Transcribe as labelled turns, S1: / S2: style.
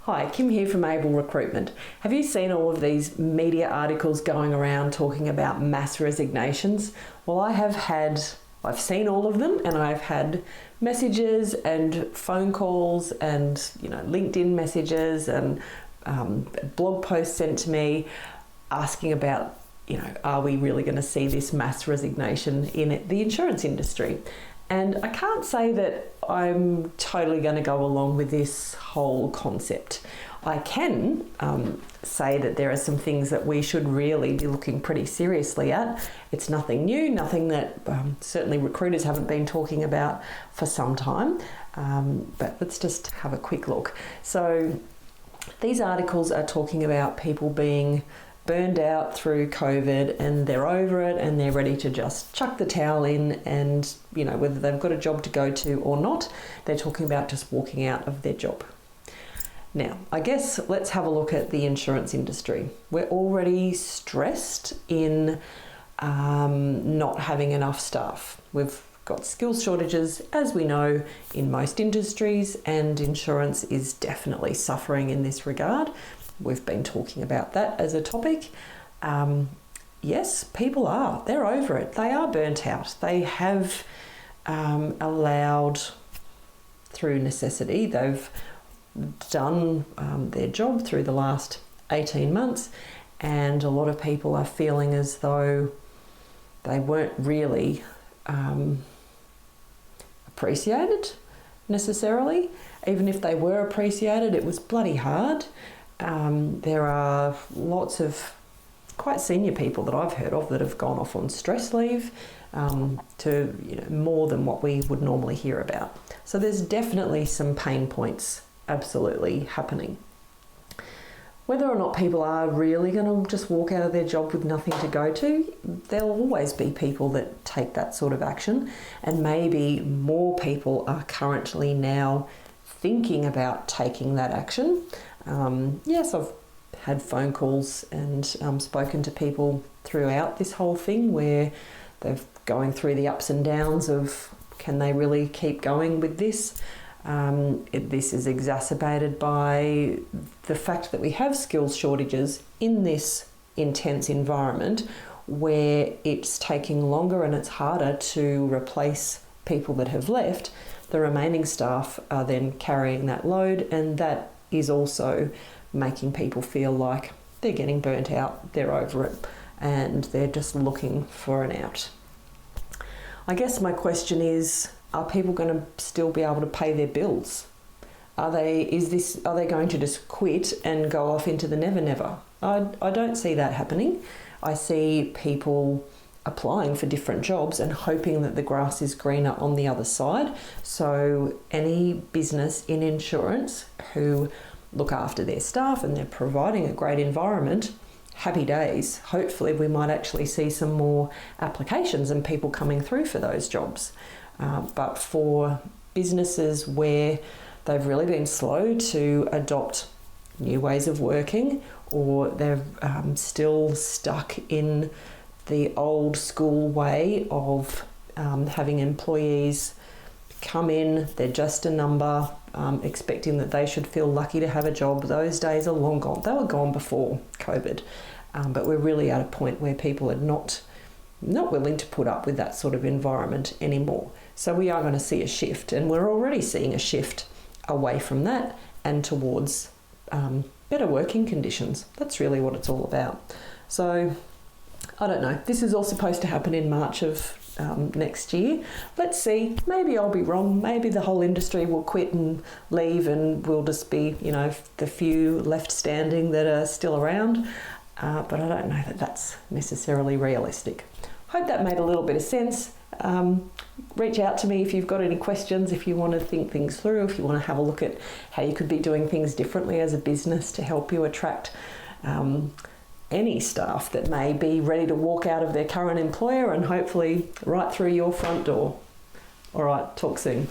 S1: Hi, Kim here from Able Recruitment. Have you seen all of these media articles going around talking about mass resignations? Well, I've seen all of them, and I've had messages and phone calls and LinkedIn messages and blog posts sent to me asking about, are we really going to see this mass resignation in the insurance industry? And I can't say that I'm totally going to go along with this whole concept. I can say that there are some things that we should really be looking pretty seriously at. It's nothing new, nothing that certainly recruiters haven't been talking about for some time. But let's just have a quick look. So these articles are talking about people being burned out through COVID and they're over it and they're ready to just chuck the towel in, and whether they've got a job to go to or not, they're talking about just walking out of their job. Now, I guess let's have a look at the insurance industry. We're already stressed in not having enough staff. We've got skills shortages, as we know, in most industries, and insurance is definitely suffering in this regard. We've been talking about that as a topic. Yes, people are. They're over it. They are burnt out. They have allowed, through necessity, they've done their job through the last 18 months, and a lot of people are feeling as though they weren't really appreciated necessarily. Even if they were appreciated, it was bloody hard. There are lots of quite senior people that I've heard of that have gone off on stress leave to more than what we would normally hear about. So there's definitely some pain points absolutely happening. Whether or not people are really going to just walk out of their job with nothing to go to, there'll always be people that take that sort of action, and maybe more people are currently now thinking about taking that action. Yes, I've had phone calls and spoken to people throughout this whole thing where they're going through the ups and downs of, can they really keep going with this? This is exacerbated by the fact that we have skills shortages in this intense environment where it's taking longer and it's harder to replace people that have left. The remaining staff are then carrying that load, and that is also making people feel like they're getting burnt out, they're over it, and they're just looking for an out. I guess my question is, are people going to still be able to pay their bills? Are they going to just quit and go off into the never never? I don't see that happening. I see people applying for different jobs and hoping that the grass is greener on the other side. So any business in insurance who look after their staff and they're providing a great environment, happy days. Hopefully we might actually see some more applications and people coming through for those jobs. But for businesses where they've really been slow to adopt new ways of working, or they're still stuck in the old school way of having employees come in, they're just a number, expecting that they should feel lucky to have a job. Those days are long gone. They were gone before COVID, but we're really at a point where people are not willing to put up with that sort of environment anymore. So we are going to see a shift, and we're already seeing a shift away from that and towards better working conditions. That's really what it's all about. So I don't know. This is all supposed to happen in March of next year. Let's see. Maybe I'll be wrong. Maybe the whole industry will quit and leave, and we'll just be, the few left standing that are still around. But I don't know that that's necessarily realistic. Hope that made a little bit of sense. Reach out to me if you've got any questions, if you want to think things through, if you want to have a look at how you could be doing things differently as a business to help you attract any staff that may be ready to walk out of their current employer and hopefully right through your front door. All right, talk soon.